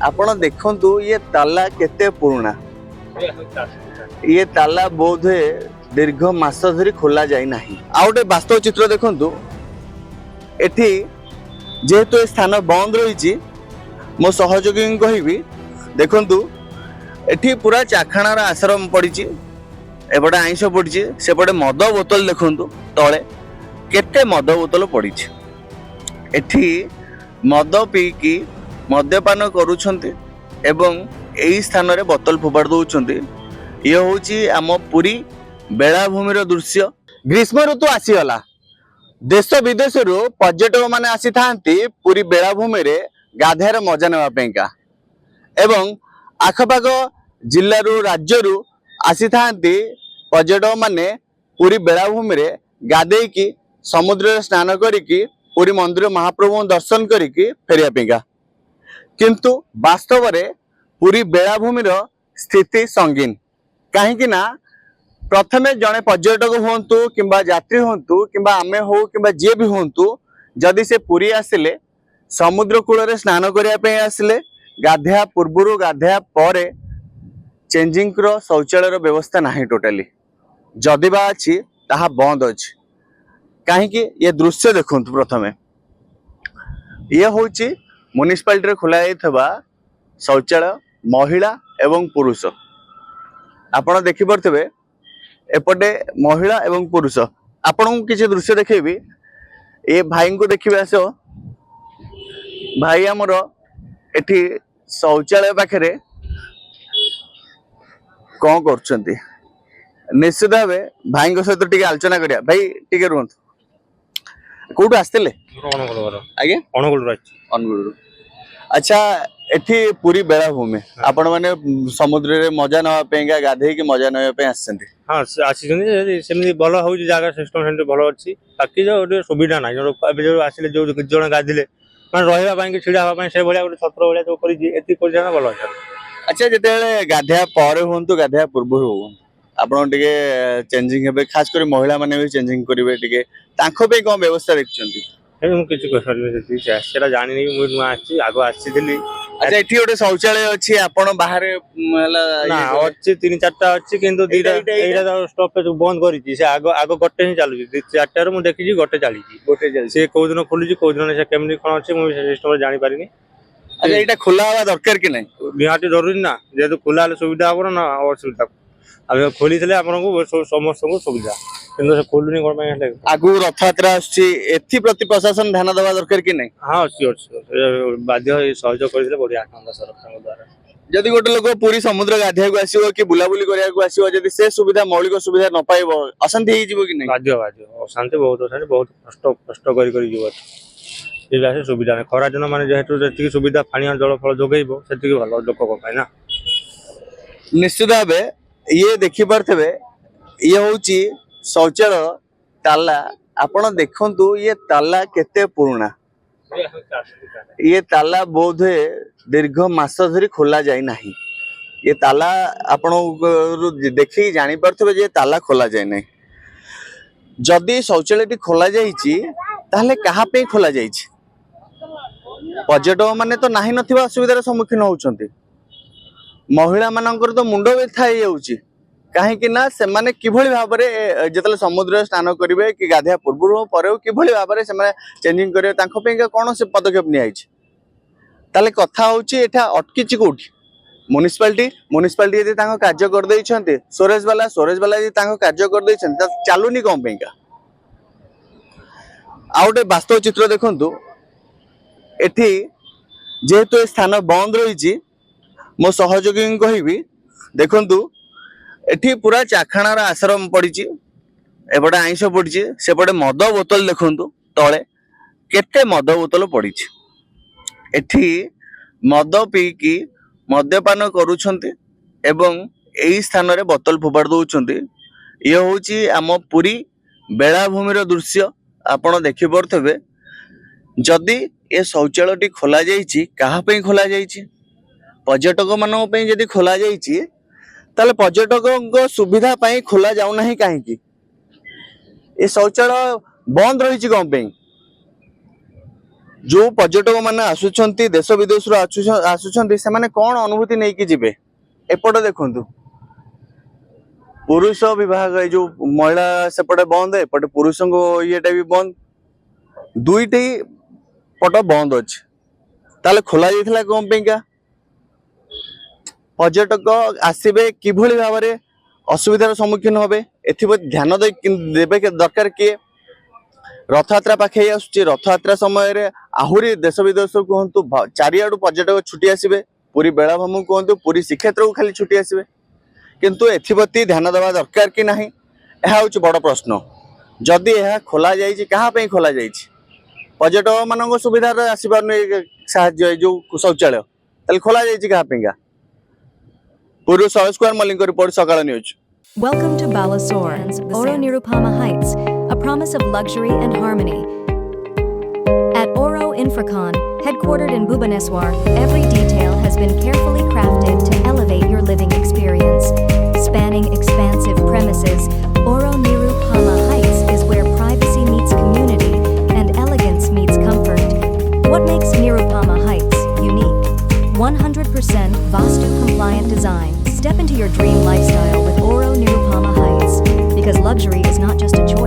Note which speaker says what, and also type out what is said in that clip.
Speaker 1: ଆପଣ ଦେଖନ୍ତୁ ये ताला केते पुराना ये ताला बोध हुए दीर्घ मास धरी खोला जाई नाही। आ गोटे वास्तव चित्र देखंतु एठी जेहेतु ए स्थान बंद रही मो सहयोगी कहबी देखंतु एठी पूरा चाखाणार आश्रम पड़ी एपटे आईंष पड़ी सेपटे मद बोतल देखंतु तले केते मद बोतल पड़ी एठी मद पीकी मद्यपान करुछंती एवं एही स्थान रे बोतल फोपाड़ दउछंती। ये होची आम पुरी बेलाभूमि दृश्य। ग्रीष्म ऋतु आसीगला देश विदेश पर्यटक माने आसी थांती पुरी बेलाभूमि रे गाधेर मजा नेबा पेंका एवं आखपाख जिल्ला राज्य आसी थांती पर्यटक माने पुरी बेलाभूमि रे गाधेकी समुद्र स्नान करिकी पुरी मंदिर महाप्रभु दर्शन करिकी फेरिया पेंका किंतु वास्तव रे पुरी बेलाभूमि स्थिति संगीन कहीं ना प्रथमे जड़े पर्यटक हुंतु किंबा यात्री हुंतु किंबा आमे हो किंबा जे भी हुंतु जदि से पुरी आसिले समुद्र कूल रे स्नान करिया पे आसिले गाधेया पूर्वरु गाधेया परे चेंजिंग रो शौचालय व्यवस्था नहीं टोटाली जदि बा अछि ताहा बंद अछि कहीं ये दृश्य देखंतु प्रथमे ये होची म्युनिसिपालिटी रे खोला जाइथबा शौचालय महिला एवं पुरुष आपण देखि परथिबे एपटे महिला एवं पुरुष आपण को किसी दृश्य देखेबी ए भाई को देखिबे आसो भाई हमर एठी शौचालय पाखरे कौन करछंती निश्चित भावे भाई सहित टिके आलोचना करिया भाई टिके रुहंतु कोठु आस्तेले आगे अनुगुल अच्छा एठी पूरी बेलाभूमि आपण माने समुद्र रे मजा नवा पेंगा गाधे की मजा नवा पे आछंती
Speaker 2: हां आसी जंदी सेमि भलो होउची जागा सिस्टम सेमि भलो अछि बाकी जो सुविधा नाही जो आसिले जो जण गाधिले माने रहिबा ପାଇଁ कि छिडा हवा ପାଇଁ से भलिया ଗୋଟେ छत्र भलिया जो करी एति कोइ जाना भलो अछि।
Speaker 1: अच्छा जेतेले गाधेया पर हुंतु गाधेया पूर्व हो आपण टिके चेंजिंग हेबे खास कर महिला माने भी चेंजिंग करिवे टिके तांखो पे कोन व्यवस्था देखछंती
Speaker 2: हे मु किछ कहसरि सेरा जानि नै मु नुआ आछि आगो आछिथिली।
Speaker 1: अच्छा एठी गोटे शौचालय अछि आपण बाहर
Speaker 2: ना अछि 3-4टा अछि किंतु दीटा एटा स्टॉपेज बंद करिछि से आगो आगो गटे ही चालुछि 4टार मु देखिछि गटे चालिछि से को दिन खोलुछि को दिन से केमनि कोन अछि मु सिस्टम जानि पारिनी।
Speaker 1: अच्छा एटा खुला हवा दरकार कि नै
Speaker 2: निहाती जरूरी ना जेतु खुला ले सुविधा हो ना असुविधा अब खोली थले आपन को समस्त को सुविधा किंतु से खोलुनी कोन ପାଇଁ हेले
Speaker 1: आगु रथयात्रा आछि एथि प्रति प्रशासन ध्यान देवा दरकार कि नै।
Speaker 2: हां सियोर बाध्य सहयोग करथिले बढ़िया आनंद सरकार द्वारा
Speaker 1: जदि गोटे लोक पूरी समुद्र गाधेया को आसीबो कि बुलाबुली करिया को आसीबो जदि से सुविधा मौलिक सुविधा न पाइबो अशांति हे जिवो कि नै
Speaker 2: बाध्य अशांति बहुत कष्ट करी जीव ये आसे सुविधा नै खरा दिन माने जेहेतु जति सुविधा पानी जल फल जोगैबो सेति भलो लोक को पाइ ना
Speaker 1: निश्चित भावे ये देखि परथबे ये होची शौचालय ताला आपण देखंतु ये ताला केते पुराना ये ताला बोध हुए दीर्घ मास धरी खोला जाई नाही ये ताला आपण देखि जानि परथबे जे ताला खोला जाय नै जदि शौचालयटी खोला जाईची ताहले कहा पे खोला जाईची पर्यटक माने तो नाही नथिबा असुविधार सम्मुखीन होउछंती महिला मानकर तो मुंड व्यथा हे जाउची काहे कि ना से माने किभଳି भाबरे जेतले समुद्र स्नान करिवे कि गाधिया पूर्व पर किभଳି भाबरे से माने चेंजिंग करिवे तांखो पेंका कोन से पदक्षेप नि आइछ ताले कथा होउची एठा अटकीची कोठी म्युनिसिपालिटी यदि तांको कार्य कर दै छन्ते सोरेज वाला यदि तांको कार्य कर दै छन्ते चालुनी कोन पेंका आउटे वास्तव चित्र देखंतु एठी जेहेतु ए स्थान बंद रही मो सहयोगी कहबी देखंतु एठी पूरा चाखाणार आश्रम पड़ी एपटे आईंष पड़ी सेपटे मद बोतल देखंतु तले केते मद बोतल पड़ी एठी मद पीकी मद्यपान करुछंती एवं एही स्थान रे बोतल फोपाड़ दउछंती। ये होची आम पुरी बेलाभूमि दृश्य आपण देखि परथबे जदि ए शौचालयटी खोला जाइछि कहा पे खोला जाइछि पर्यटक मानक पे जदि खोला जाइछि ताले पर्यटक सुविधा पाई खोला जाउ नाही काहे कि ए शौचालय बंद रही कौन पे जो पर्यटक मैंने आसुचंती देश विदेश आसुचंती से माने कौन अनुभूति नहीं कि जिबे एपटे देखंतु पुरुष विभाग जो महिला सेपटे बंद एपटे पुरुष को येटा भी बंद दुईटे पट बंद अच्छे ताले खोला जाइथिला कौन पेंका पर्यटक आसबे किभली भाव में असुविधार सम्मुखीन होबे एथिबे ध्यान देबे दरकार किए रथयात्रा पाखे आसुची रथयात्रा समय रे आहुरी देश विदेश कहतु चारिआडू पर्यटक छुट्टी आसबे पूरी बेलाभूमि कहतु पूरी श्रीक्षेत्र को खाली छुट्टी आसबे किंतु एथिप्रति ध्यान देवा दरकार कि नहीं यह हूँ बड़ प्रश्न जदि यह खोला जाइए क्या खोला जाइए पर्यटक मान सुविधा आसपार साहाଯ୍य जो शौचालय ताले खोला जाइए क्या पूर्व सरोज कुमार मल्लिक रिपोर्ट सकाळ news
Speaker 3: Welcome to Balasore, Oro Nirupama Heights, a promise of luxury and harmony. At Oro Infracon, headquartered in Bhubaneswar, every detail has been carefully crafted to elevate your living experience. Spanning expansive premises, Oro Nirupama Heights is where privacy meets community and elegance meets comfort. What makes Nirupama Heights unique? 100% Vastu-compliant design. Step into your dream lifestyle with Oro Nirupama Heights, because luxury is not just a choice.